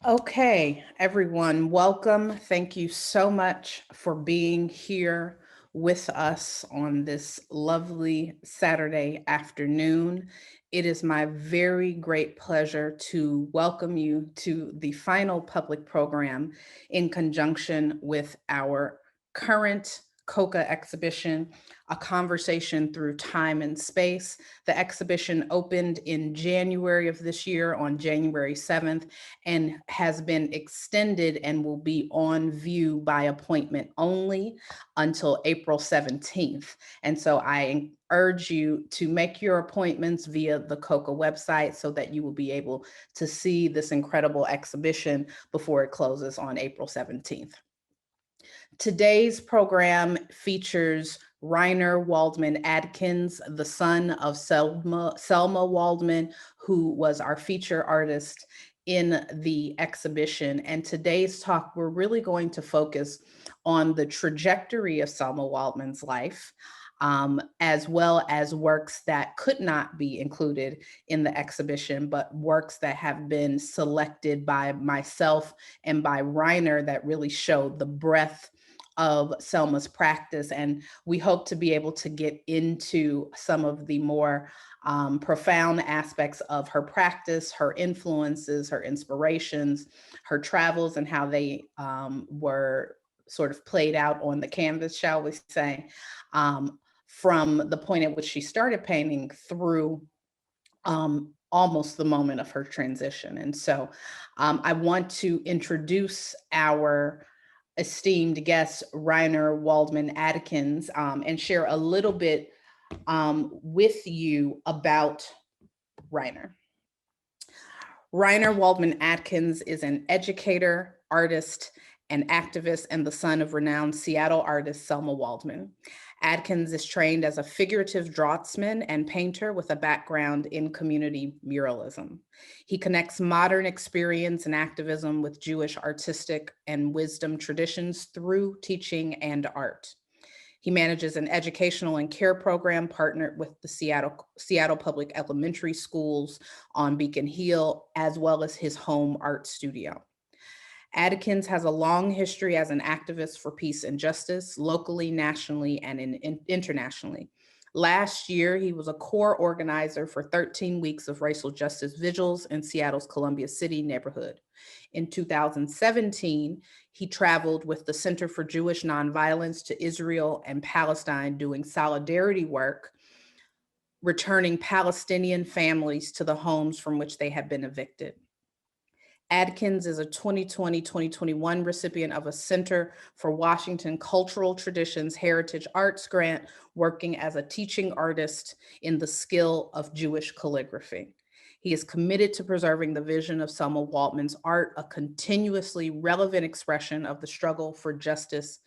Okay, everyone, welcome. Thank you so much for being here with us on this lovely Saturday afternoon. It is my very great pleasure to welcome you to the final public program in conjunction with our current CoCA exhibition, A Conversation Through Time and Space. The exhibition opened in January of this year on January 7th and has been extended and will be on view by appointment only until April 17th. And so I urge you to make your appointments via the CoCA website so that you will be able to see this incredible exhibition before it closes on April 17th. Today's program features Reiner Waldman Adkins, the son of Selma Waldman, who was our feature artist in the exhibition. And today's talk, we're really going to focus on the trajectory of Selma Waldman's life, as well as works that could not be included in the exhibition, but works that have been selected by myself and by Reiner that really show the breadth of Selma's practice. And we hope to be able to get into some of the more profound aspects of her practice, her influences, her inspirations, her travels, and how they were sort of played out on the canvas, shall we say, from the point at which she started painting through almost the moment of her transition. And so I want to introduce our esteemed guest, Reiner Waldman Adkins, and share a little bit with you about Reiner. Reiner Waldman Adkins is an educator, artist, and activist, and the son of renowned Seattle artist Selma Waldman. Adkins is trained as a figurative draughtsman and painter with a background in community muralism. He connects modern experience and activism with Jewish artistic and wisdom traditions through teaching and art. He manages an educational and care program partnered with the Seattle Public Elementary Schools on Beacon Hill, as well as his home art studio. Adkins has a long history as an activist for peace and justice, locally, nationally, and internationally. Last year, he was a core organizer for 13 weeks of racial justice vigils in Seattle's Columbia City neighborhood. In 2017, he traveled with the Center for Jewish Nonviolence to Israel and Palestine doing solidarity work, returning Palestinian families to the homes from which they had been evicted. Adkins is a 2020-2021 recipient of a Center for Washington Cultural Traditions Heritage Arts Grant, working as a teaching artist in the skill of Jewish calligraphy. He is committed to preserving the vision of Selma Waldman's art, a continuously relevant expression of the struggle for justice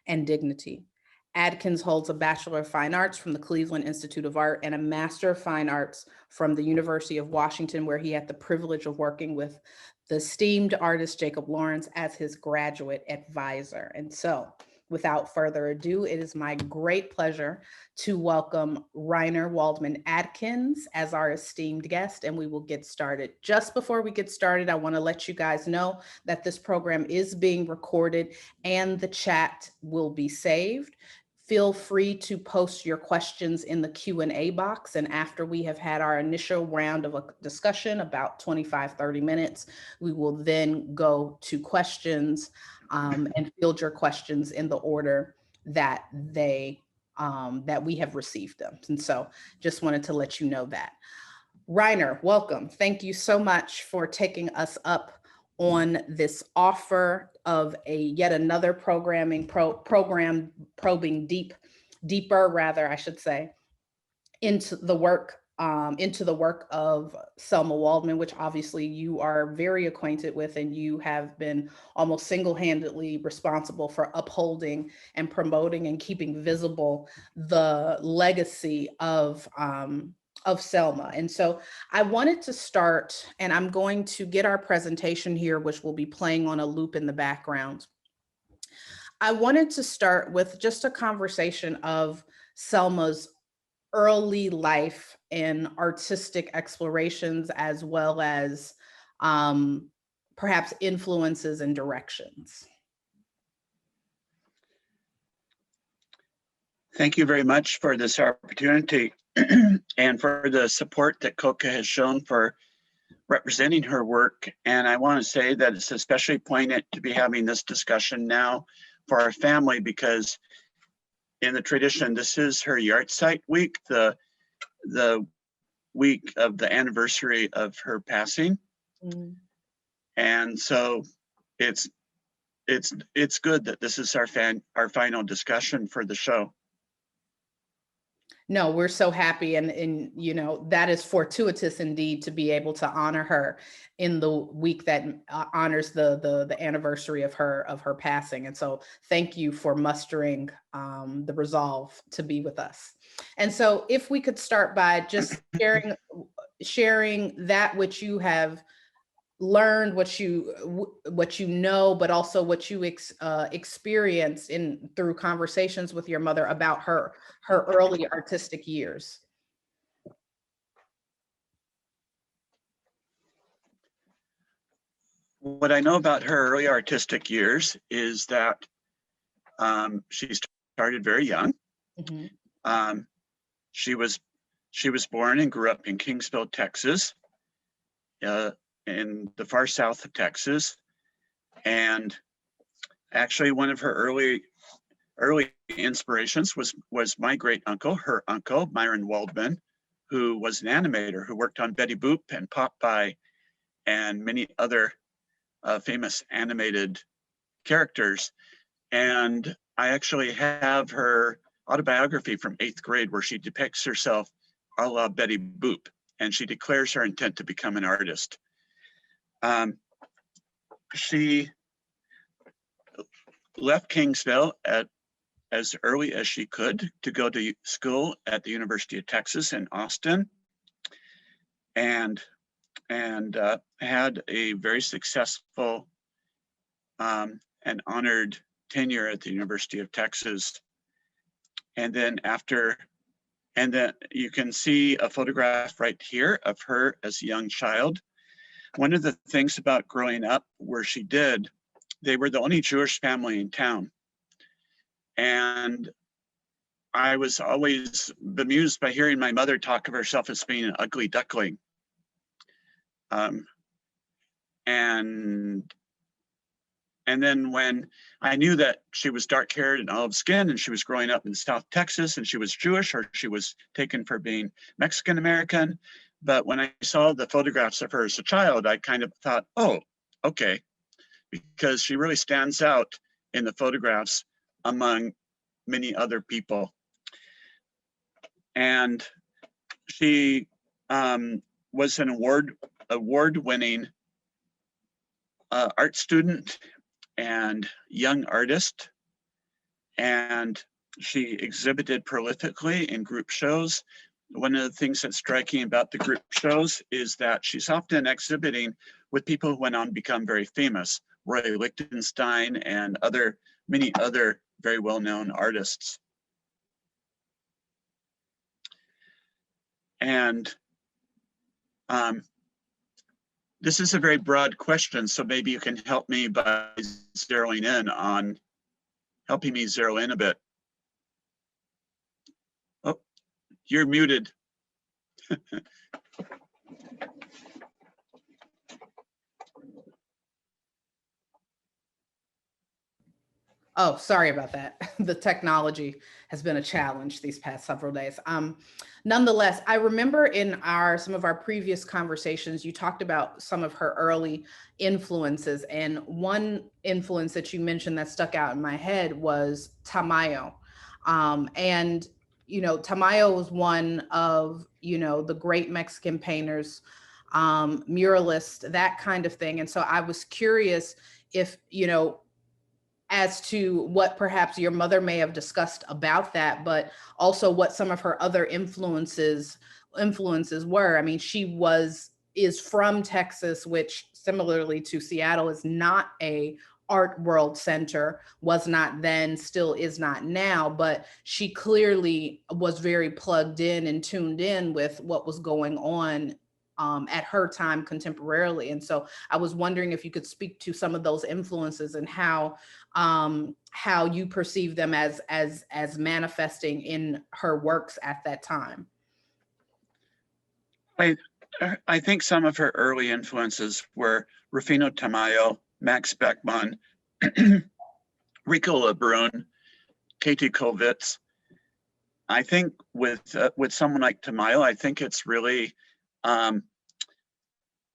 and dignity. Adkins holds a Bachelor of Fine Arts from the Cleveland Institute of Art and a Master of Fine Arts from the University of Washington, where he had the privilege of working with the esteemed artist Jacob Lawrence as his graduate advisor. And so, without further ado, it is my great pleasure to welcome Reiner Waldman Adkins as our esteemed guest, and we will get started. Just before we get started, I want to let you guys know that this program is being recorded and the chat will be saved. Feel free to post your questions in the Q&A box. And after we have had our initial round of a discussion, about 25-30 minutes, we will then go to questions and field your questions in the order that that we have received them. And so just wanted to let you know that. Reiner, welcome. Thank you so much for taking us up on this offer of a yet another program probing deeper rather, I should say, into the work of Selma Waldman, which obviously you are very acquainted with, and you have been almost single-handedly responsible for upholding and promoting and keeping visible the legacy of Selma. And so I wanted to start, and I'm going to get our presentation here, which will be playing on a loop in the background. I wanted to start with just a conversation of Selma's early life and artistic explorations, as well as perhaps influences and directions. Thank you very much for this opportunity and for the support that CoCA has shown for representing her work. And I want to say that it's especially poignant to be having this discussion now for our family, because in the tradition, this is her yard site week, the week of the anniversary of her passing. And so it's good that this is our final discussion for the show. No, we're so happy, and you know, that is fortuitous indeed to be able to honor her in the week that honors the anniversary of her passing. And so thank you for mustering the resolve to be with us. And so if we could start by just sharing that which you have learned, what you know, but also what you experienced through conversations with your mother about her early artistic years. What I know about her early artistic years is that she started very young. She was born and grew up in Kingsville, Texas, in the far south of Texas. And actually one of her early inspirations was my great uncle, her uncle, Myron Waldman, who was an animator who worked on Betty Boop and Popeye and many other famous animated characters. And I actually have her autobiography from 8th grade where she depicts herself a la Betty Boop, and she declares her intent to become an artist. She left Kingsville as early as she could to go to school at the University of Texas in Austin, and had a very successful and honored tenure at the University of Texas. And then you can see a photograph right here of her as a young child. One of the things about growing up where she did, they were the only Jewish family in town. And I was always bemused by hearing my mother talk of herself as being an ugly duckling. And then when I knew that she was dark-haired and olive skinned and she was growing up in South Texas and she was Jewish, or she was taken for being Mexican-American. But when I saw the photographs of her as a child, I kind of thought, oh, okay, because she really stands out in the photographs among many other people. And she was an award-winning art student and young artist, and she exhibited prolifically in group shows. One of the things that's striking about the group shows is that she's often exhibiting with people who went on to become very famous, Roy Lichtenstein and many other very well-known artists. And this is a very broad question, so maybe you can help me by helping me zero in a bit. Oh, you're muted. Oh, sorry about that. The technology has been a challenge these past several days. Nonetheless, I remember in some of our previous conversations, you talked about some of her early influences, and one influence that you mentioned that stuck out in my head was Tamayo. And you know, Tamayo was one of, you know, the great Mexican painters, muralist, that kind of thing. And so I was curious if, you know, as to what perhaps your mother may have discussed about that, but also what some of her other influences were. I mean, she is from Texas, which similarly to Seattle is not a art world center, was not then, still is not now, but she clearly was very plugged in and tuned in with what was going on at her time contemporarily. And so I was wondering if you could speak to some of those influences and how you perceive them as manifesting in her works at that time. I think some of her early influences were Rufino Tamayo, Max Beckmann, Rico Lebrun, Katie Kovitz. I think with someone like Tamayo, I think it's really the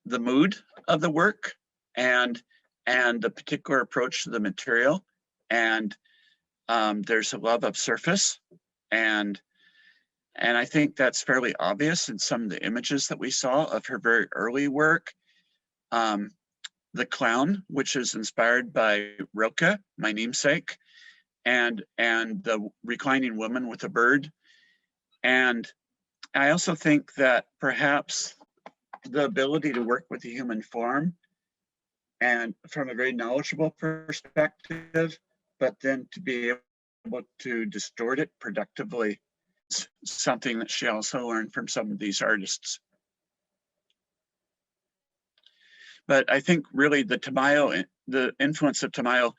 mood of the work and the particular approach to the material, and there's a love of surface, and I think that's fairly obvious in some of the images that we saw of her very early work. The clown, which is inspired by Rilke, my namesake, and the reclining woman with a bird. And I also think that perhaps the ability to work with the human form and from a very knowledgeable perspective, but then to be able to distort it productively, is something that she also learned from some of these artists. But I think really the influence of Tamayo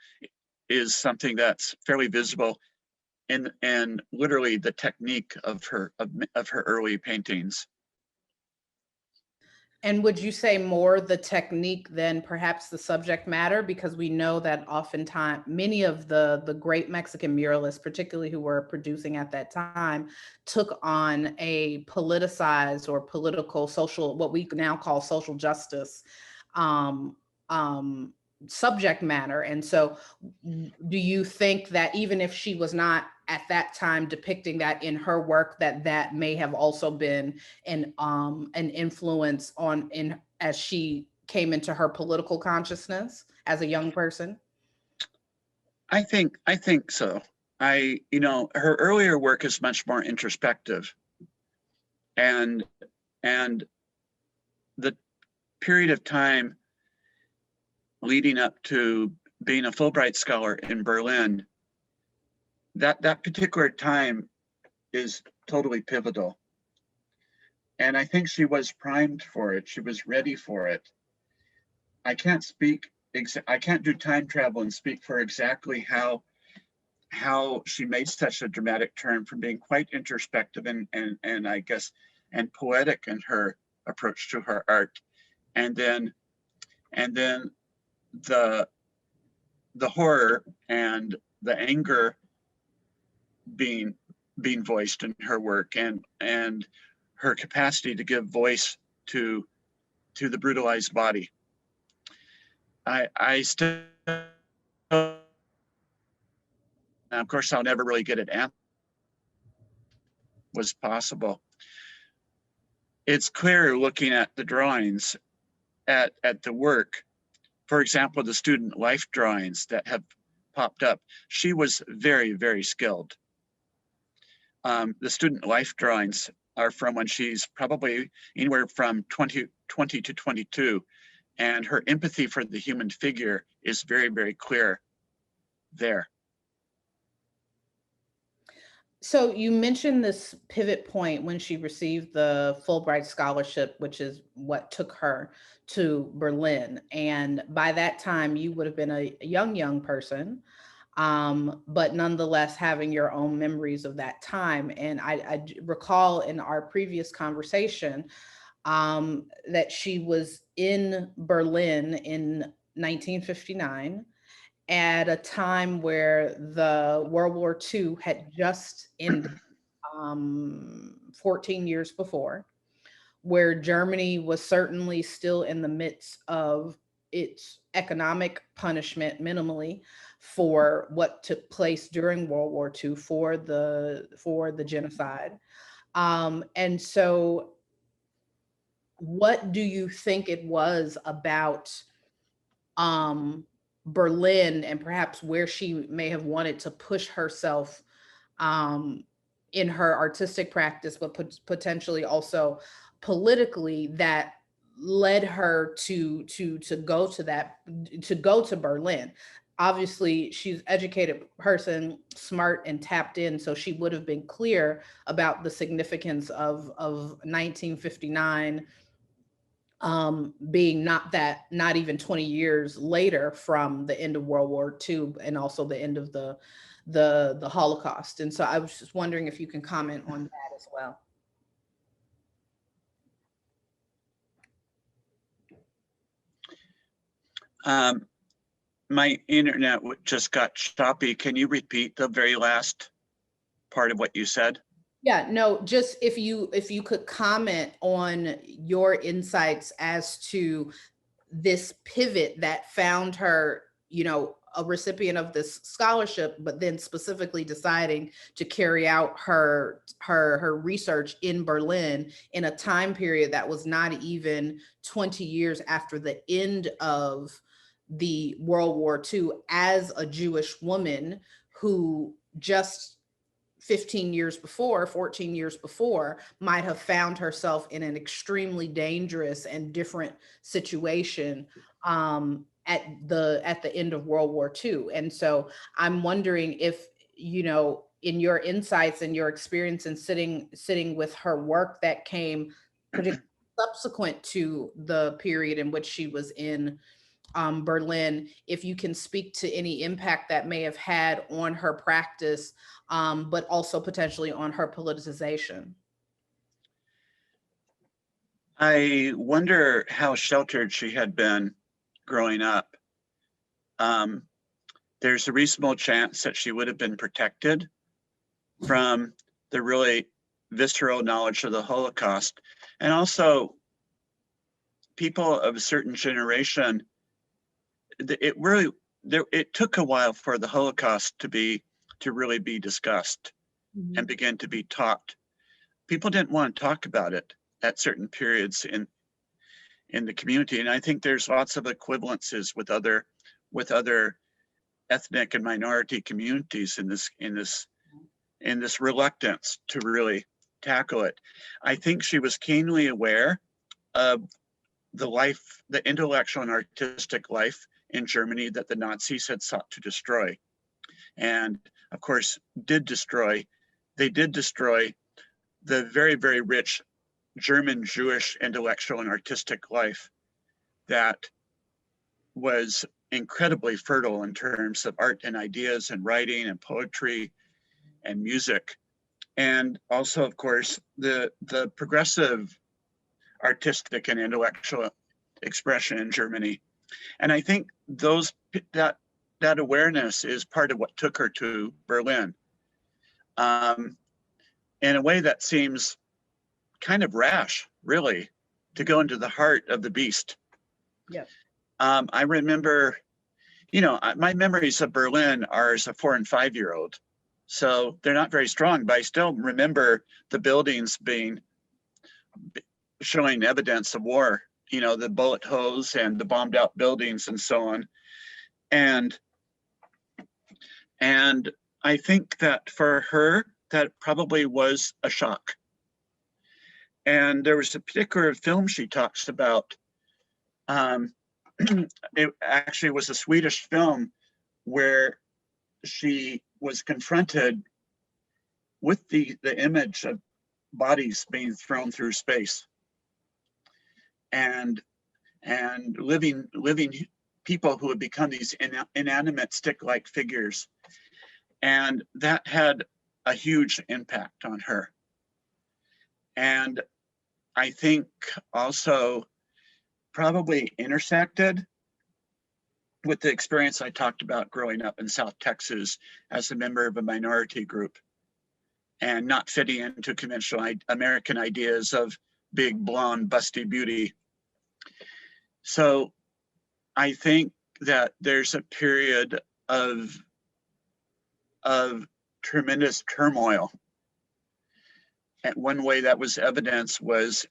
is something that's fairly visible in literally the technique of her early paintings. And would you say more the technique than perhaps the subject matter? Because we know that oftentimes many of the great Mexican muralists, particularly who were producing at that time, took on a politicized or political social, what we now call social justice um, subject matter. And so do you think that even if she was not at that time depicting that in her work, that may have also been an influence as she came into her political consciousness as a young person? I think so. Her earlier work is much more introspective, and the period of time leading up to being a Fulbright scholar in Berlin, that particular time is totally pivotal. And I think she was primed for it. She was ready for it. I can't do time travel and speak for exactly how she made such a dramatic turn from being quite introspective and I guess and poetic in her approach to her art, and then the horror and the anger being voiced in her work, and her capacity to give voice to the brutalized body. I still, of course, I'll never really get it answered was possible. It's clear looking at the drawings, at the work, for example, the student life drawings that have popped up. She was very, very skilled. The student life drawings are from when she's probably anywhere from 20 to 22. And her empathy for the human figure is very, very clear there. So you mentioned this pivot point when she received the Fulbright scholarship, which is what took her to Berlin. And by that time, you would have been a young person, but nonetheless having your own memories of that time. And I recall in our previous conversation that she was in Berlin in 1959 at a time where the World War II had just ended 14 years before, where Germany was certainly still in the midst of its economic punishment minimally for what took place during World War II for the genocide. And so what do you think it was about Berlin and perhaps where she may have wanted to push herself um, in her artistic practice, but potentially also politically, that led her to go to Berlin? Obviously, she's an educated person, smart and tapped in, so she would have been clear about the significance of 1959 being not even 20 years later from the end of World War II and also the end of the Holocaust. And so I was just wondering if you can comment on that as well. My internet just got choppy. Can you repeat the very last part of what you said? Yeah, no, just if you could comment on your insights as to this pivot that found her, you know, a recipient of this scholarship, but then specifically deciding to carry out her research in Berlin in a time period that was not even 20 years after the end of the World War II, as a Jewish woman who just 15 years before, 14 years before, might have found herself in an extremely dangerous and different situation at the end of World War II. And so I'm wondering if, you know, in your insights and your experience in sitting with her work that came particularly subsequent to the period in which she was in Berlin, if you can speak to any impact that may have had on her practice, but also potentially on her politicization. I wonder how sheltered she had been growing up. There's a reasonable chance that she would have been protected from the really visceral knowledge of the Holocaust. And also, people of a certain generation, it took a while for the Holocaust to really be discussed and begin to be taught. People didn't want to talk about it at certain periods in the community, and I think there's lots of equivalences with other ethnic and minority communities in this reluctance to really tackle it. I think she was keenly aware of the intellectual and artistic life in Germany that the Nazis had sought to destroy. And of course, they did destroy the very, very rich German Jewish intellectual and artistic life that was incredibly fertile in terms of art and ideas and writing and poetry and music. And also, of course, the progressive artistic and intellectual expression in Germany. And I think that awareness is part of what took her to Berlin. In a way that seems kind of rash, really, to go into the heart of the beast. Yeah. I remember, you know, my memories of Berlin are as a 4 and 5 year old. So they're not very strong, but I still remember the buildings showing evidence of war, you know, the bullet holes and the bombed out buildings and so on. And I think that for her, that probably was a shock. And there was a particular film she talks about. It actually was a Swedish film where she was confronted with the image of bodies being thrown through space and living people who had become these inanimate stick-like figures. And that had a huge impact on her. And I think also probably intersected with the experience I talked about growing up in South Texas as a member of a minority group and not fitting into conventional American ideas of big, blonde, busty beauty. So I think that there's a period of tremendous turmoil. And one way that was evidenced was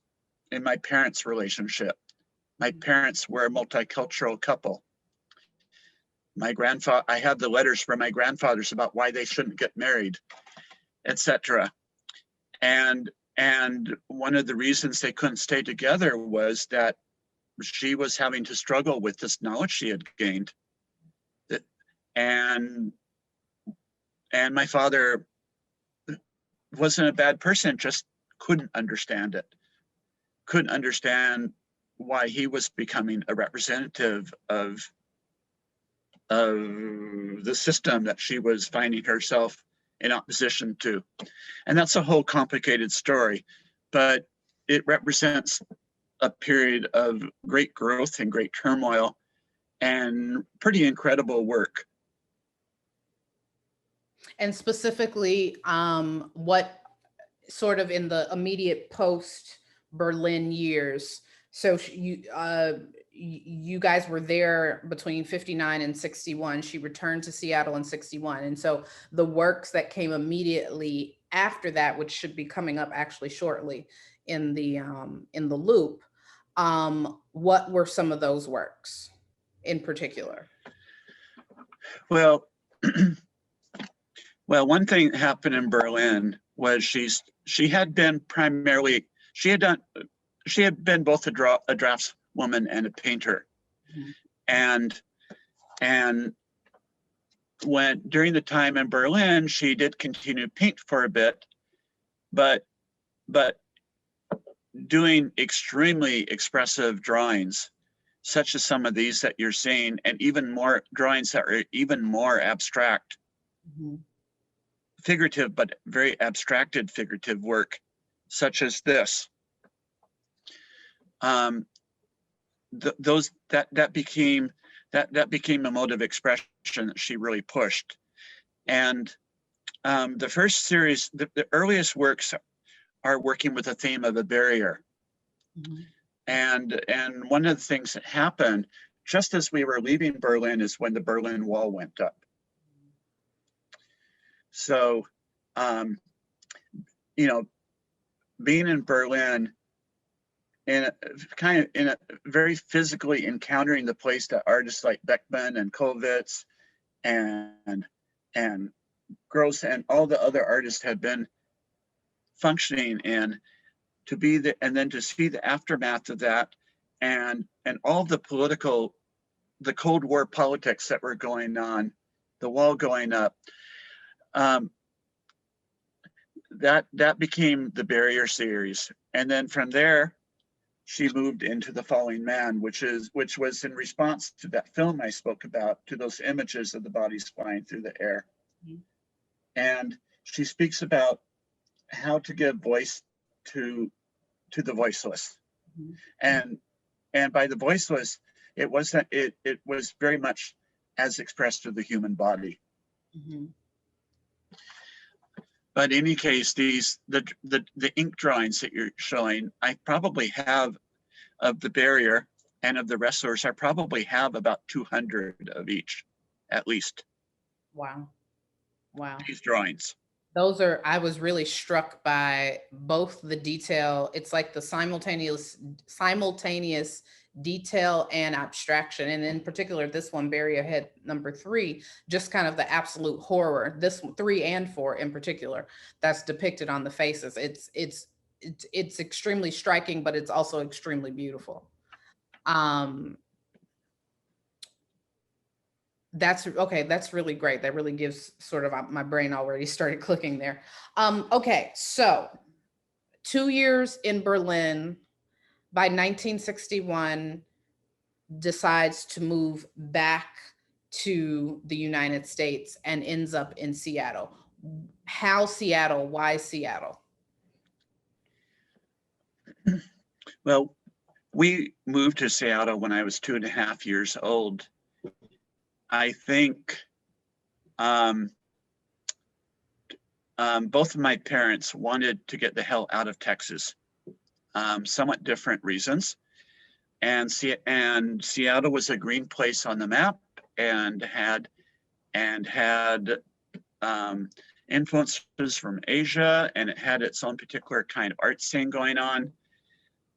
in my parents' relationship. My parents were a multicultural couple. I have the letters from my grandfathers about why they shouldn't get married, etc. And one of the reasons they couldn't stay together was that she was having to struggle with this knowledge she had gained. And my father wasn't a bad person, just couldn't understand it. Couldn't understand why he was becoming a representative of the system that she was finding herself in opposition to. And that's a whole complicated story, but it represents a period of great growth and great turmoil and pretty incredible work. And specifically, what sort of in the immediate post Berlin years. So you guys were there between 59 and 61. She returned to Seattle in 61. And so the works that came immediately after that, which should be coming up actually shortly in the loop, what were some of those works in particular? Well, well, one thing that happened in Berlin was she had been primarily, she had been both a draftswoman and a painter. Mm-hmm. And when during the time in Berlin, she did continue to paint for a bit, but doing extremely expressive drawings, such as some of these that you're seeing, and even more drawings that are even more abstract. Mm-hmm. Figurative, but very abstracted figurative work, such as this. That became a mode of expression that she really pushed. And the first series, the earliest works are working with the theme of a barrier. Mm-hmm. And one of the things that happened just as we were leaving Berlin is when the Berlin Wall went up. So, being in Berlin and in a very physically encountering the place that artists like Beckmann and Kollwitz and Gross and all the other artists had been functioning in, and then to see the aftermath of that and all the Cold War politics that were going on, the wall going up. That became the Barrier series. And then from there, she moved into The Falling Man, which was in response to that film I spoke about, to those images of the bodies flying through the air. Mm-hmm. And she speaks about how to give voice to the voiceless. Mm-hmm. And by the voiceless, it was very much as expressed through the human body. Mm-hmm. But in any case, the ink drawings that you're showing, I probably have of the Barrier and of the Wrestlers, I probably have about 200 of each, at least. Wow. These drawings. I was really struck by both the detail. It's like the simultaneous detail and abstraction. And in particular, this one, Barrier Head number 3, just kind of the absolute horror, this 3 and 4 in particular, that's depicted on the faces. It's extremely striking, but it's also extremely beautiful. That's okay. That's really great. That really gives sort of, my brain already started clicking there. Okay, so 2 years in Berlin. By 1961, decides to move back to the United States and ends up in Seattle. How Seattle? Why Seattle? Well, we moved to Seattle when I was 2.5 years old. I think both of my parents wanted to get the hell out of Texas, somewhat different reasons. And Seattle was a green place on the map and had influences from Asia, and it had its own particular kind of art scene going on.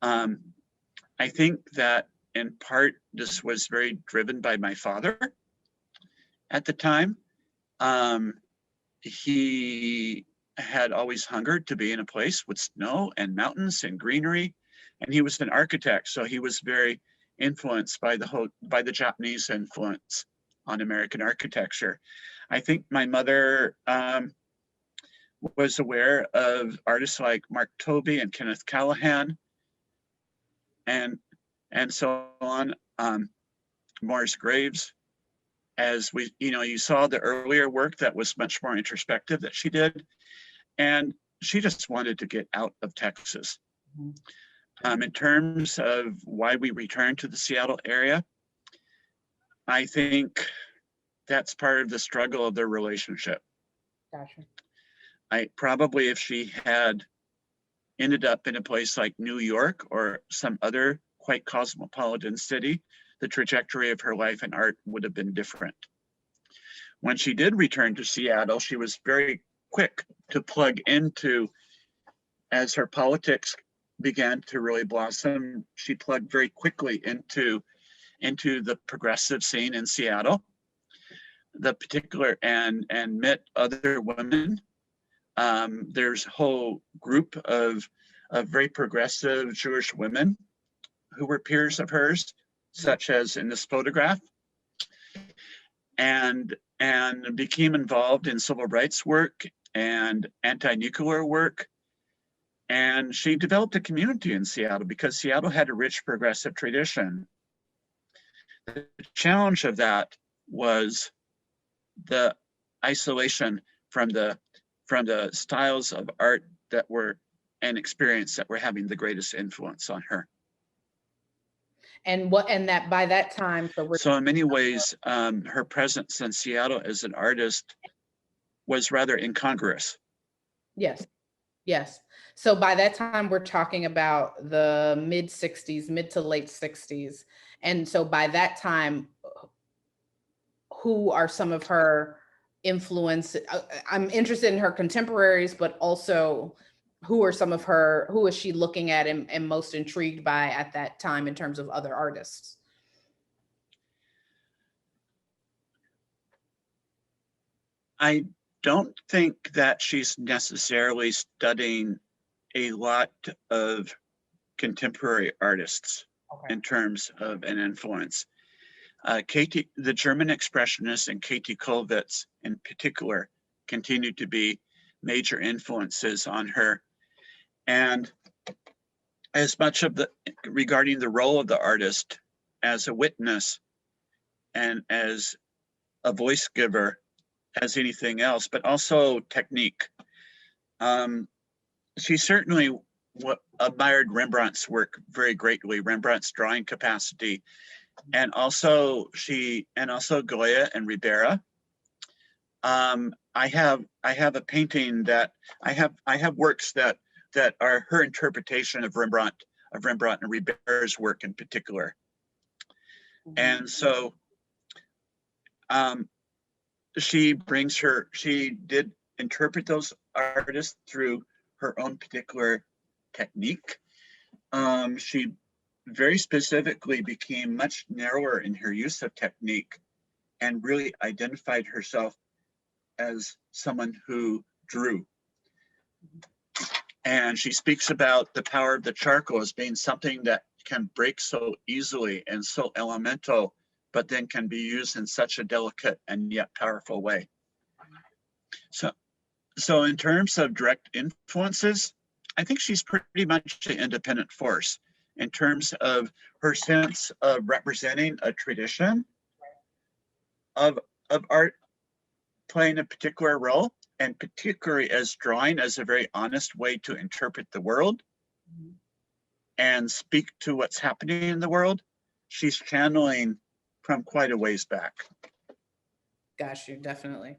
I think that in part this was very driven by my father at the time. He had always hungered to be in a place with snow and mountains and greenery, and he was an architect, so he was very influenced by the Japanese influence on American architecture. I think my mother was aware of artists like Mark Tobey and Kenneth Callahan, and and so on. Morris Graves, as we, you saw the earlier work that was much more introspective that she did, and she just wanted to get out of Texas. In terms of why we returned to the Seattle area, I think that's part of the struggle of their relationship. Gotcha. Probably if she had ended up in a place like New York or some other quite cosmopolitan city, the trajectory of her life and art would have been different. When she did return to Seattle, she was very quick to plug into, as her politics began to really blossom, she plugged very quickly into the progressive scene in Seattle, the particular, and met other women. There's a whole group of very progressive Jewish women who were peers of hers, such as in this photograph, and became involved in civil rights work and anti-nuclear work. And she developed a community in Seattle because Seattle had a rich progressive tradition. The challenge of that was the isolation from the styles of art that were and experience that were having the greatest influence on her. And that by that time, so in many ways, her presence in Seattle as an artist was rather incongruous. Yes. Yes. So by that time, we're talking about the mid to late 60s. And so by that time, who are some of her influence? I'm interested in her contemporaries, but also who is she looking at and most intrigued by at that time in terms of other artists? I don't think that she's necessarily studying a lot of contemporary artists in terms of an influence. The German Expressionists and Katie Kollwitz in particular continue to be major influences on her. And as much of regarding the role of the artist as a witness and as a voice giver as anything else, but also technique. She certainly admired Rembrandt's work very greatly, Rembrandt's drawing capacity, and also Goya and Ribera. I have a painting that I have works that are her interpretation of Rembrandt and Ribera's work in particular. And so she did interpret those artists through her own particular technique. She very specifically became much narrower in her use of technique and really identified herself as someone who drew. And she speaks about the power of the charcoal as being something that can break so easily and so elemental, but then can be used in such a delicate and yet powerful way. So in terms of direct influences, I think she's pretty much an independent force in terms of her sense of representing a tradition of art playing a particular role, and particularly as drawing as a very honest way to interpret the world and speak to what's happening in the world. She's channeling from quite a ways back. Got you, definitely.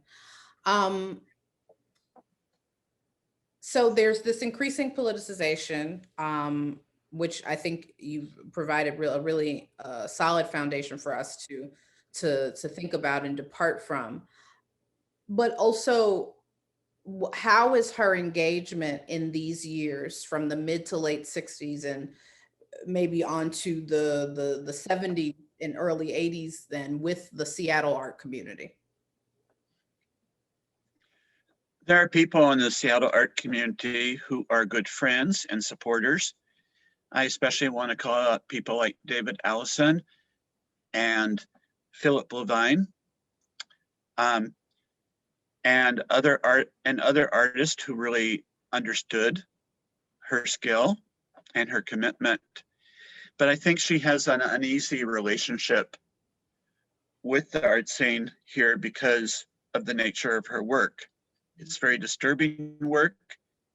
So there's this increasing politicization, which I think you've provided a really solid foundation for us to think about and depart from. But also, how is her engagement in these years from the mid to late 60s and maybe onto the 70s and early 80s then with the Seattle art community? There are people in the Seattle art community who are good friends and supporters. I especially want to call out people like David Allison and Philip Levine, and other artists who really understood her skill and her commitment. but I think she has an uneasy relationship with the art scene here because of the nature of her work. It's very disturbing work.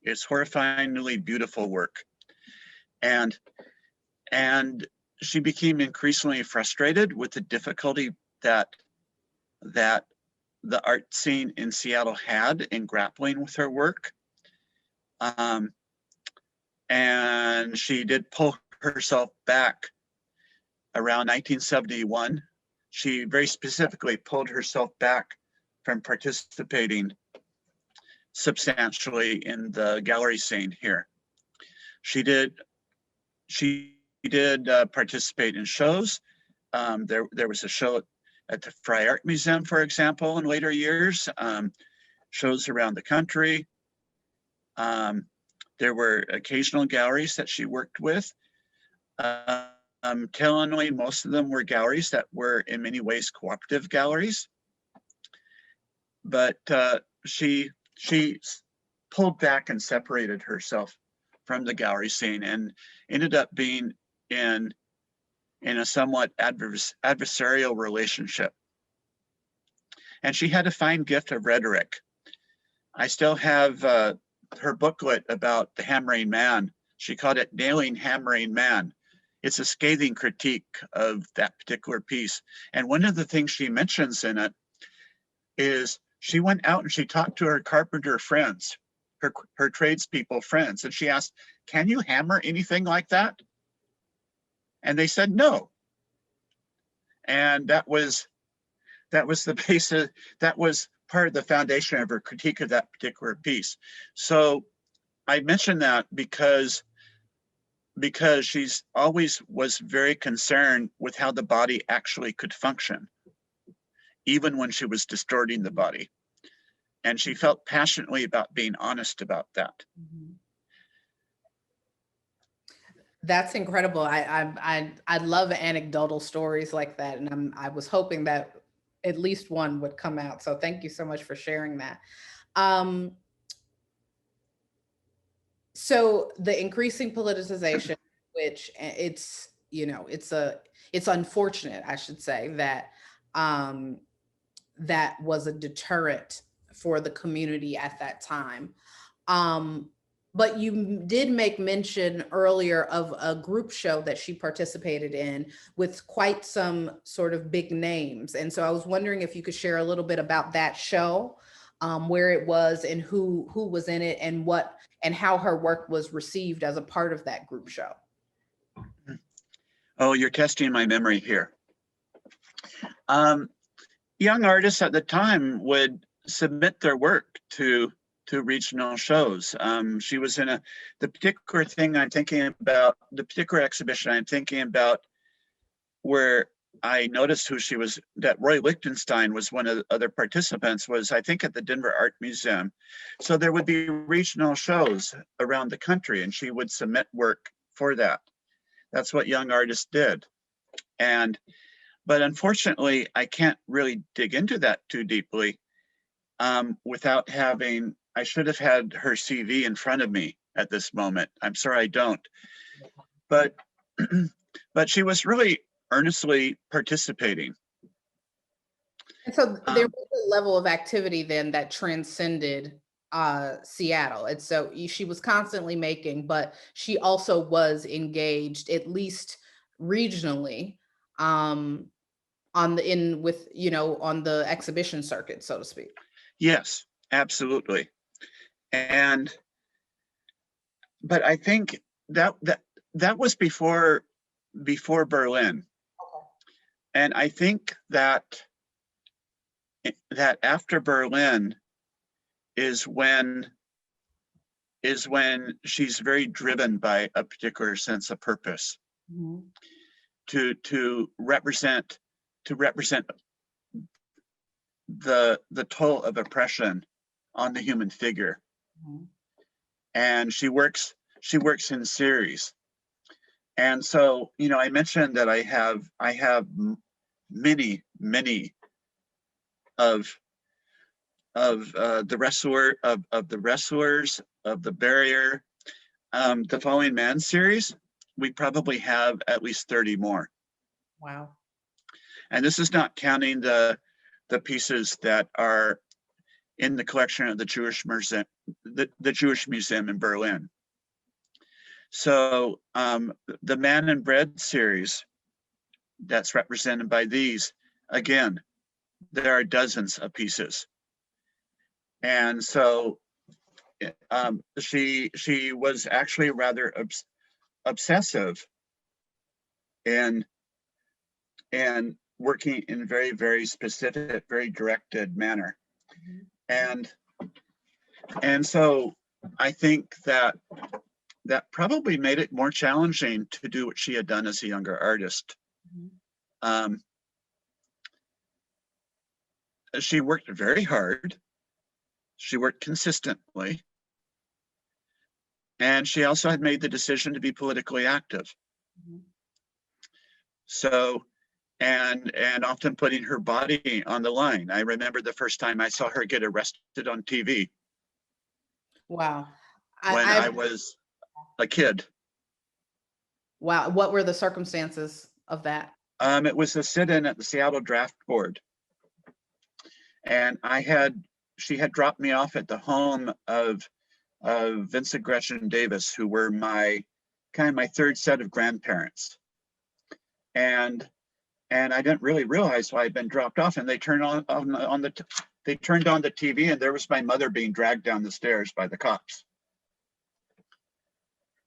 It's horrifyingly beautiful work. And she became increasingly frustrated with the difficulty that the art scene in Seattle had in grappling with her work. And she did pull herself back around 1971. She very specifically pulled herself back from participating substantially in the gallery scene here. She did participate in shows. There was a show at the Frye Art Museum, for example, in later years, shows around the country. There were occasional galleries that she worked with. Tellingly, most of them were galleries that were in many ways cooperative galleries. But she pulled back and separated herself from the gallery scene and ended up being in a somewhat adversarial relationship. And she had a fine gift of rhetoric. I still have her booklet about the hammering man. She called it Nailing Hammering Man. It's a scathing critique of that particular piece. And one of the things she mentions in it is she went out and she talked to her carpenter friends, her tradespeople friends, and she asked, "Can you hammer anything like that?" And they said no. And that was the basis, that was part of the foundation of her critique of that particular piece. So I mention that because she's always was very concerned with how the body actually could function, even when she was distorting the body. And she felt passionately about being honest about that. That's incredible. I love anecdotal stories like that, and I was hoping that at least one would come out. So thank you so much for sharing that. So the increasing politicization, which it's it's unfortunate, I should say, that that was a deterrent for the community at that time. But you did make mention earlier of a group show that she participated in with quite some sort of big names. And so I was wondering if you could share a little bit about that show, where it was and who was in it and how her work was received as a part of that group show. Oh, you're testing my memory here. Young artists at the time would submit their work to regional shows. She was in the particular thing I'm thinking about, the particular exhibition I'm thinking about, where I noticed who she was, that Roy Lichtenstein was one of the other participants, was I think at the Denver Art Museum. So there would be regional shows around the country and she would submit work for that. That's what young artists did. But unfortunately, I can't really dig into that too deeply without having, I should have had her CV in front of me at this moment. I'm sorry I don't. But she was really earnestly participating. And so there was a level of activity then that transcended Seattle. And so she was constantly making, but she also was engaged, at least regionally, on the exhibition circuit, so to speak. Yes, absolutely. But I think that was before Berlin. Okay. And I think that after Berlin is when she's very driven by a particular sense of purpose. Mm-hmm. to represent the toll of oppression on the human figure. Mm-hmm. And she works in series. And so, I mentioned that I have many of the wrestlers of the barrier, the Falling Man series. we probably have at least 30 more. Wow. And this is not counting the pieces that are in the collection of the Jewish Museum, the Jewish Museum in Berlin. So the Man and Bread series that's represented by these, again, there are dozens of pieces. And so she was actually rather obsessive in working in very, very specific, very directed manner. And so I think that probably made it more challenging to do what she had done as a younger artist. She worked very hard. She worked consistently. And she also had made the decision to be politically active. So, and often putting her body on the line. I remember the first time I saw her get arrested on TV. Wow. When I was a kid. Wow. What were the circumstances of that? It was a sit-in at the Seattle Draft Board. And she had dropped me off at the home of Vincent Gretchen Davis, who were my third set of grandparents. And I didn't really realize why I'd been dropped off. And they turned on the TV, and there was my mother being dragged down the stairs by the cops.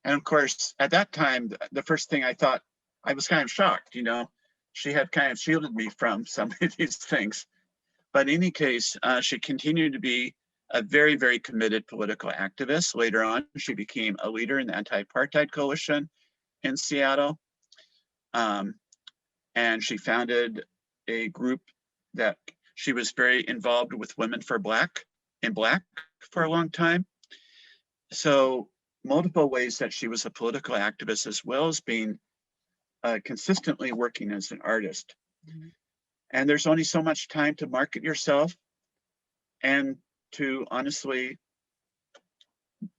And of course, at that time, the first thing I thought, I was kind of shocked, she had kind of shielded me from some of these things. But in any case, she continued to be a very, very committed political activist. Later on, she became a leader in the anti-apartheid coalition in Seattle. And she founded a group that she was very involved with Women for Black for a long time. So multiple ways that she was a political activist, as well as being consistently working as an artist. And there's only so much time to market yourself and to honestly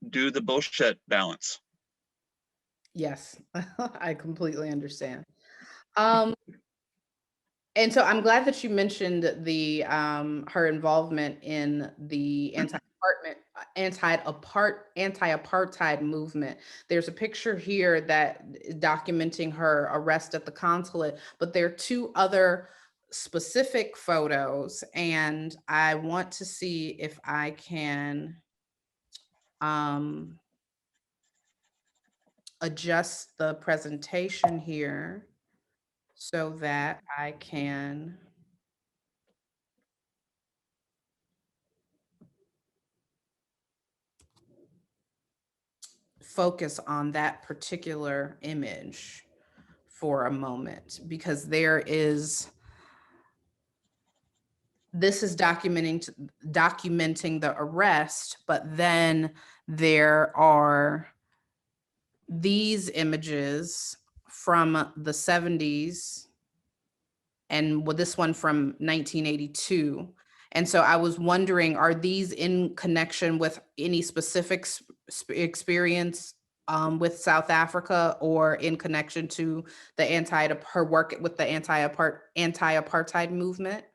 do the bullshit balance. Yes, I completely understand. And so I'm glad that you mentioned the her involvement in the anti-apartheid movement. There's a picture here that documenting her arrest at the consulate, but there are two other specific photos, and I want to see if I can adjust the presentation here so that I can focus on that particular image for a moment, because this is documenting the arrest, but then there are these images from the 70s and this one from 1982. And so I was wondering, are these in connection with any specific experience with South Africa, or in connection to her work with the anti-apartheid movement?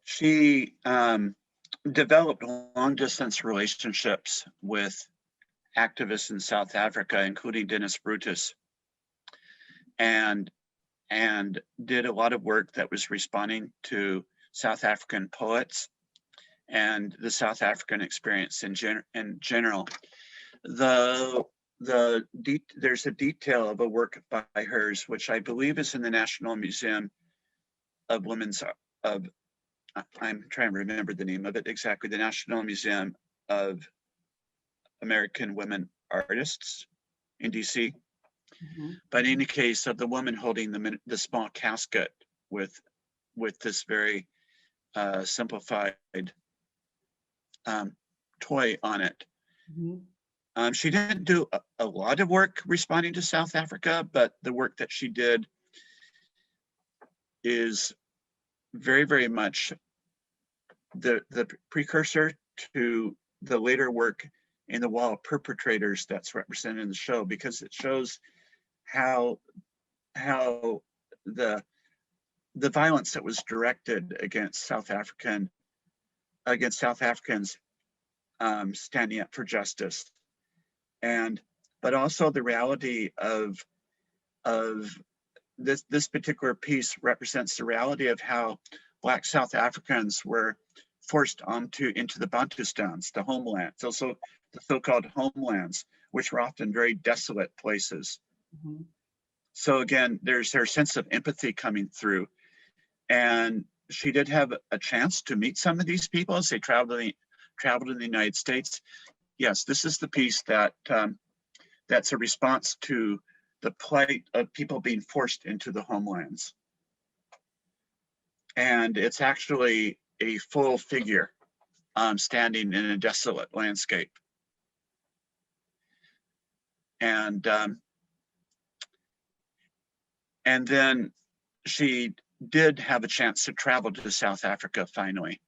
She developed long distance relationships with activists in South Africa, including Dennis Brutus, and did a lot of work that was responding to South African poets and the South African experience in general. There's a detail of a work by hers, which I believe is in the National Museum of I'm trying to remember the name of it exactly, the National Museum of American Women Artists in DC. But in any case, of the woman holding the small casket with this very simplified toy on it. She didn't do a lot of work responding to South Africa, but the work that she did is very, very much the precursor to the later work wall of perpetrators that's represented in the show, because it shows how the violence that was directed against South Africans standing up for justice, but also the reality of this particular piece represents the reality of how Black South Africans were forced into the Bantustans, the homelands, also the so-called homelands, which were often very desolate places. Mm-hmm. So again, there's her sense of empathy coming through. And she did have a chance to meet some of these people as they traveled in the United States. Yes, this is the piece that's a response to the plight of people being forced into the homelands. And it's actually a full figure standing in a desolate landscape. And then she did have a chance to travel to South Africa finally.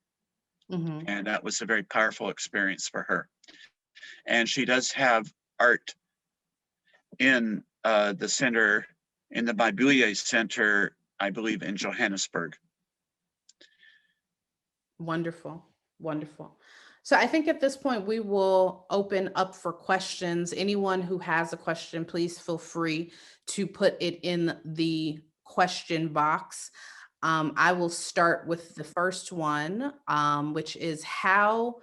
Mm-hmm. And that was a very powerful experience for her. And she does have art in the center, in the Mabouye Center, I believe in Johannesburg. Wonderful, wonderful. So I think at this point we will open up for questions. Anyone who has a question, please feel free to put it in the question box. I will start with the first one, which is how,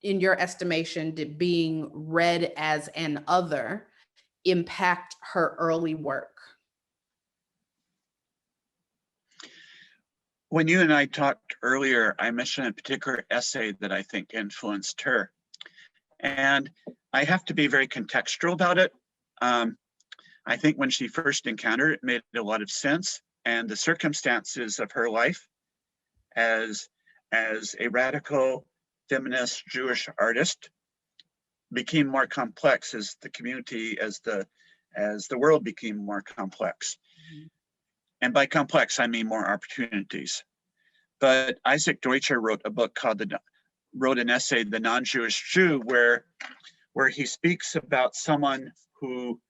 in your estimation, did being read as an other impact her early work? When you and I talked earlier, I mentioned a particular essay that I think influenced her. And I have to be very contextual about it. I think when she first encountered it, made a lot of sense. And the circumstances of her life as a radical feminist Jewish artist became more complex as the community, as the world became more complex. Mm-hmm. And by complex, I mean more opportunities. But Isaac Deutscher wrote an essay, The Non-Jewish Jew, where he speaks about someone who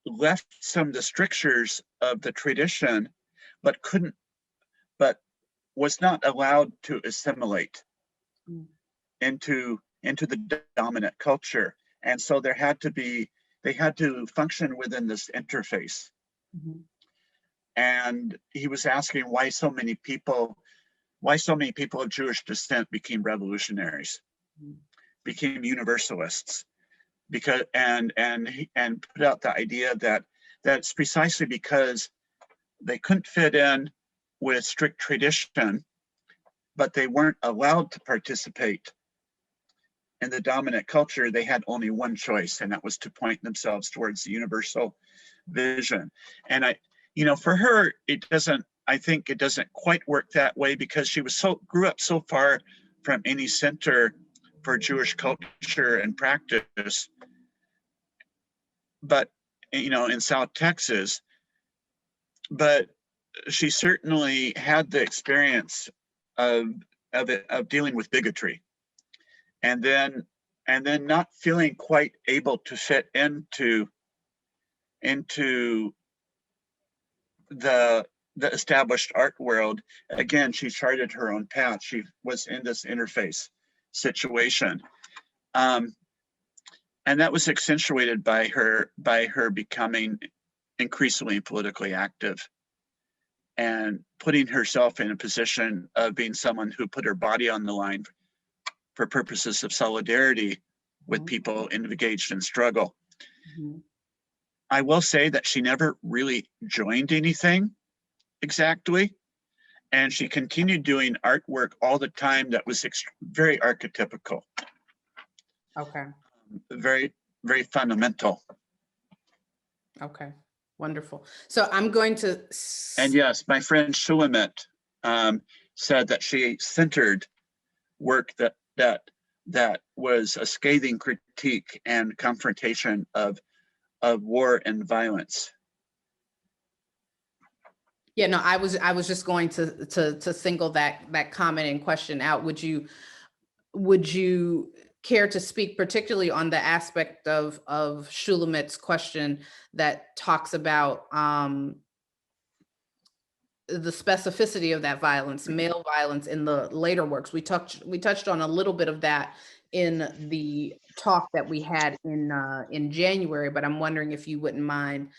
left some of the strictures of the tradition, but was not allowed to assimilate into the dominant culture. And so they had to function within this interface. Mm-hmm. And he was asking why so many people of Jewish descent became revolutionaries, became universalists, and put out the idea that that's precisely because they couldn't fit in with strict tradition, but they weren't allowed to participate in the dominant culture. They had only one choice, and that was to point themselves towards the universal vision. And for her, I think it doesn't quite work that way, because she grew up so far from any center for Jewish culture and practice, but in South Texas. But she certainly had the experience of dealing with bigotry, and then not feeling quite able to fit into the established art world. Again, she charted her own path. She was in this interface situation. And that was accentuated by her becoming increasingly politically active and putting herself in a position of being someone who put her body on the line for purposes of solidarity with people engaged in struggle. Mm-hmm. I will say that she never really joined anything exactly, and she continued doing artwork all the time that was very archetypical. Okay. Very, very fundamental. Okay, wonderful. So I'm going to... And yes, my friend Shulamit said that she centered work that was a scathing critique and confrontation of war and violence. Yeah, no, I was just going to single that comment and question out. Would you care to speak particularly on the aspect of Shulamit's question that talks about the specificity of that violence, male violence in the later works. We touched on a little bit of that in the talk that we had in January, but I'm wondering if you wouldn't mind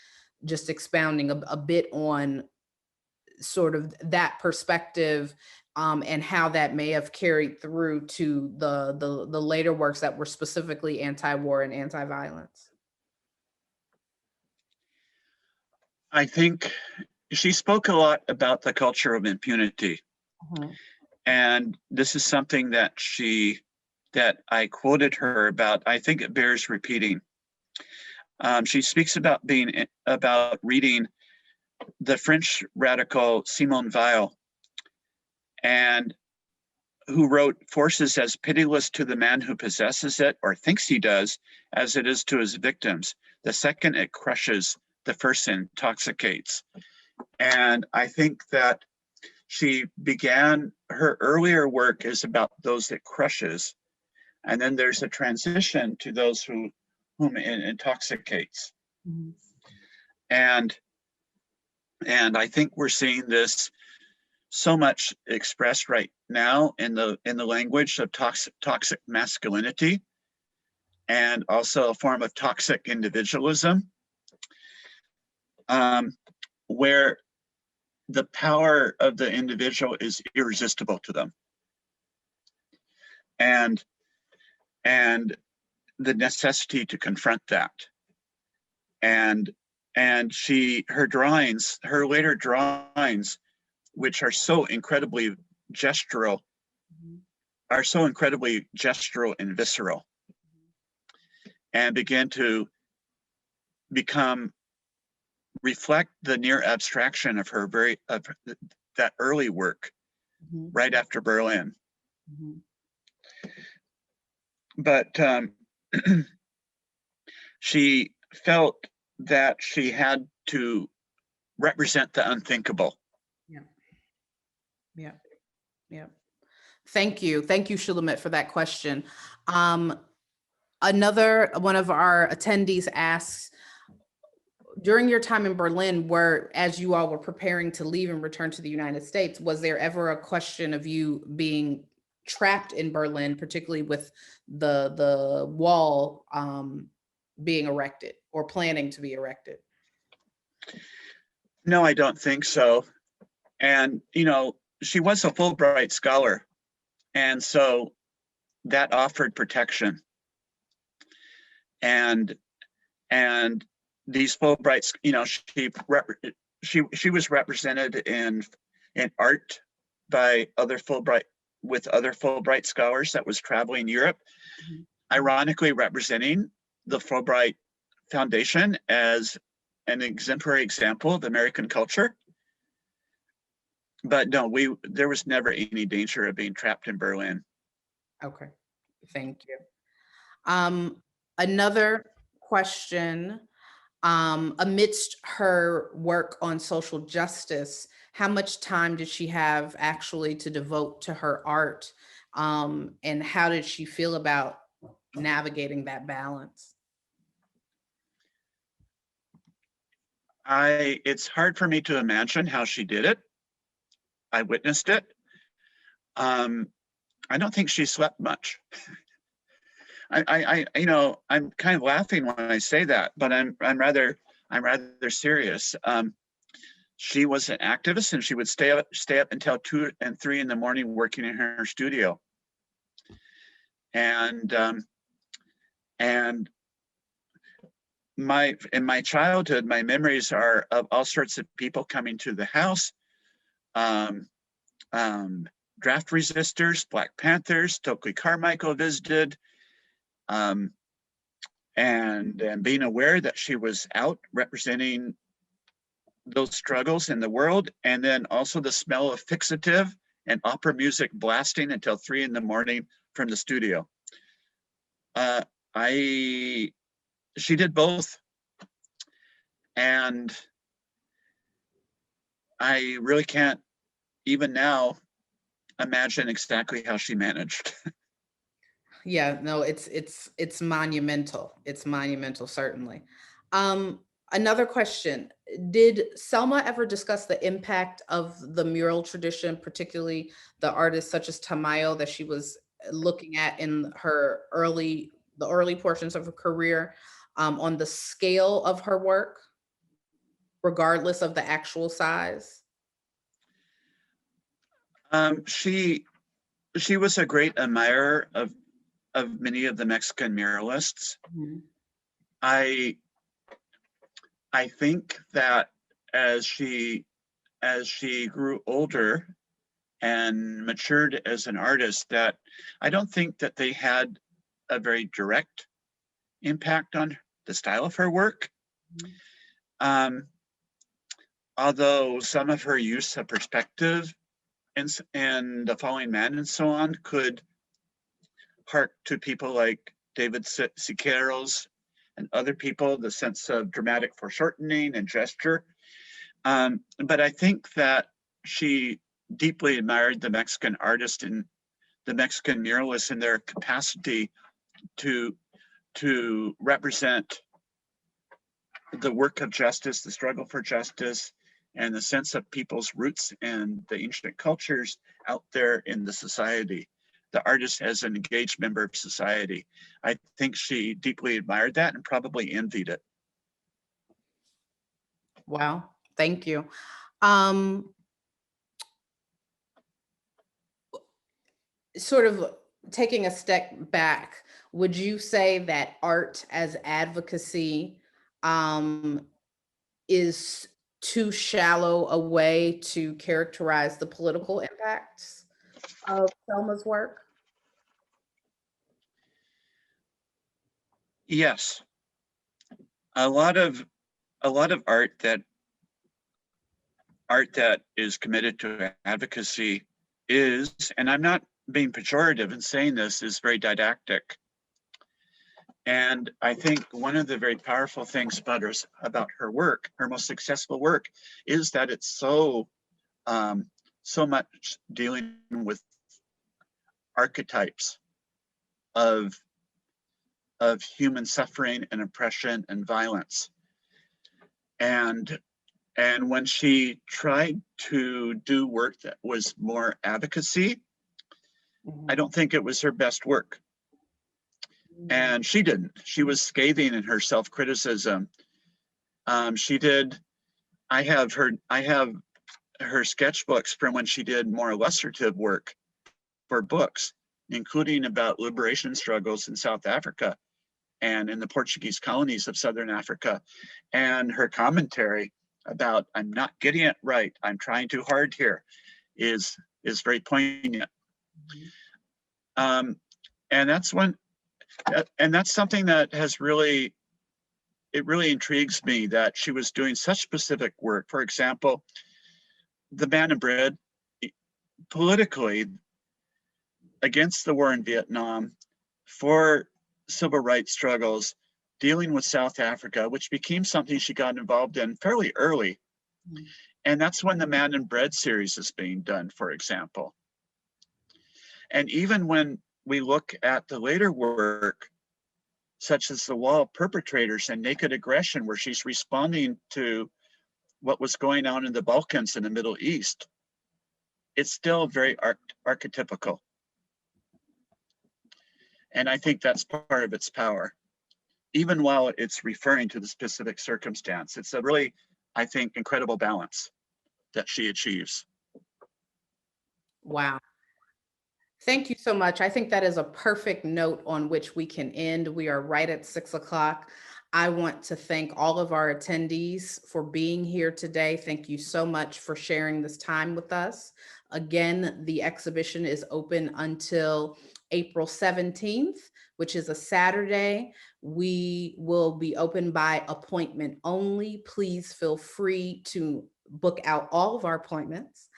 just expounding a bit on sort of that perspective, and how that may have carried through to the later works that were specifically anti-war and anti-violence. I think she spoke a lot about the culture of impunity. Mhm. And this is something that I quoted her about. I think it bears repeating. She speaks about reading the French radical Simone Weil, and who wrote, "Force is as pitiless to the man who possesses it or thinks he does as it is to his victims. The second it crushes, the first intoxicates." And I think that she began, her earlier work is about those it crushes, and then there's a transition to those whom it intoxicates. Mhm. And I think we're seeing this so much expressed right now in the language of toxic masculinity, and also a form of toxic individualism, where the power of the individual is irresistible to them, and the necessity to confront that. And her later drawings, which are so incredibly gestural, and visceral, and begin to reflect the near abstraction of that early work, Mhm. right after Berlin. Mhm. But she felt that she had to represent the unthinkable. Yeah. Yeah. Yeah. Thank you, Shulamit, for that question. Another one of our attendees asks, during your time in Berlin, as you all were preparing to leave and return to the United States, was there ever a question of you being trapped in Berlin, particularly with the wall being erected or planning to be erected? No, I don't think so. And, she was a Fulbright scholar, and so that offered protection. And these Fulbrights, she was represented in art by other Fulbright scholars that was traveling Europe, Mhm. ironically representing the Fulbright Foundation as an exemplary example of American culture. But no, there was never any danger of being trapped in Berlin. Okay, thank you. Another question, amidst her work on social justice, how much time did she have actually to devote to her art? And how did she feel about navigating that balance? It's hard for me to imagine how she did it. I witnessed it. I don't think she slept much. I'm kind of laughing when I say that, but I'm rather serious. She was an activist, and she would stay up until 2 and 3 in the morning working in her studio. And in my childhood, my memories are of all sorts of people coming to the house. Draft resistors, Black Panthers, Stokely Carmichael visited, and being aware that she was out representing those struggles in the world, and then also the smell of fixative and opera music blasting until 3 in the morning from the studio. She did both, and I really can't even now imagine exactly how she managed. Yeah, no, it's monumental. It's monumental, certainly. Um, Another question. Did Selma ever discuss the impact of the mural tradition, particularly the artists such as Tamayo that she was looking at in the early portions of her career, on the scale of her work, regardless of the actual size? She was a great admirer of many of the Mexican muralists. Mhm. I I think that as she grew older and matured as an artist, that I don't think that they had a very direct impact on the style of her work. Mhm. Um, Although some of her use of perspective and the falling man and so on could hark to people like David Siqueiros and other people, the sense of dramatic foreshortening and gesture. But I think that she deeply admired the Mexican artist and the Mexican muralists in their capacity to represent the work of justice, the struggle for justice, and the sense of people's roots and the ancient cultures out there in the society. The artist as an engaged member of society. I think she deeply admired that and probably envied it. Wow, thank you. Um, Sort of taking a step back, would you say that art as advocacy um, is too shallow a way to characterize the political impacts of Selma's work? Yes, a lot of art that is committed to advocacy is, and I'm not being pejorative in saying this, is very didactic. And I think one of the very powerful things about her work, her most successful work, is that it's so much dealing with archetypes of human suffering and oppression and violence. And when she tried to do work that was more advocacy, I Mhm. don't think it was her best work. And she didn't. She was scathing in her self-criticism. She did. I have her sketchbooks from when she did more illustrative work for books, including about liberation struggles in South Africa and in the Portuguese colonies of Southern Africa. And her commentary about "I'm not getting it right, I'm trying too hard here," is very poignant. Mhm. Um, and that's something that has really it really intrigues me that she was doing such specific work. For example, the Man in Bread, politically against the war in Vietnam, for civil rights struggles, dealing with South Africa, which became something she got involved in fairly early. Mhm. And that's when the Man in Bread series is being done, for example. And even when we look at the later work, such as The Wall of Perpetrators and Naked Aggression, where she's responding to what was going on in the Balkans and the Middle East, it's still very archetypical. And I think that's part of its power, even while it's referring to the specific circumstance. It's a really, I think, incredible balance that she achieves. Wow. Thank you so much. I think that is a perfect note on which we can end. We are right at 6 o'clock. I want to thank all of our attendees for being here today. Thank you so much for sharing this time with us. Again, the exhibition is open until April 17th, which is a Saturday. We will be open by appointment only. Please feel free to book out all of our appointments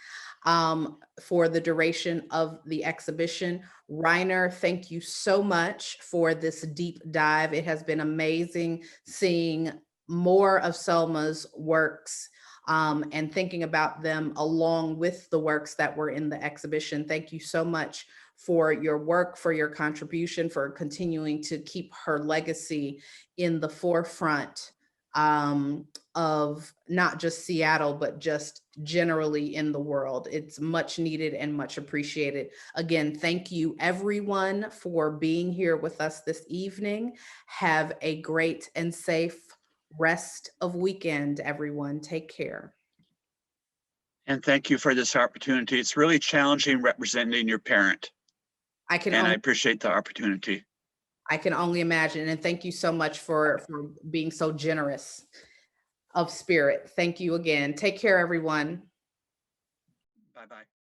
for the duration of the exhibition. Reiner, thank you so much for this deep dive. It has been amazing seeing more of Selma's works and thinking about them along with the works that were in the exhibition. Thank you so much for your work, for your contribution, for continuing to keep her legacy in the forefront of not just Seattle, but just generally in the world. It's much needed and much appreciated. Again, thank you everyone for being here with us this evening. Have a great and safe rest of weekend, everyone. Take care. And thank you for this opportunity. It's really challenging representing your parent. I I appreciate the opportunity. I can only imagine. And thank you so much for being so generous of spirit. Thank you again. Take care, everyone. Bye-bye.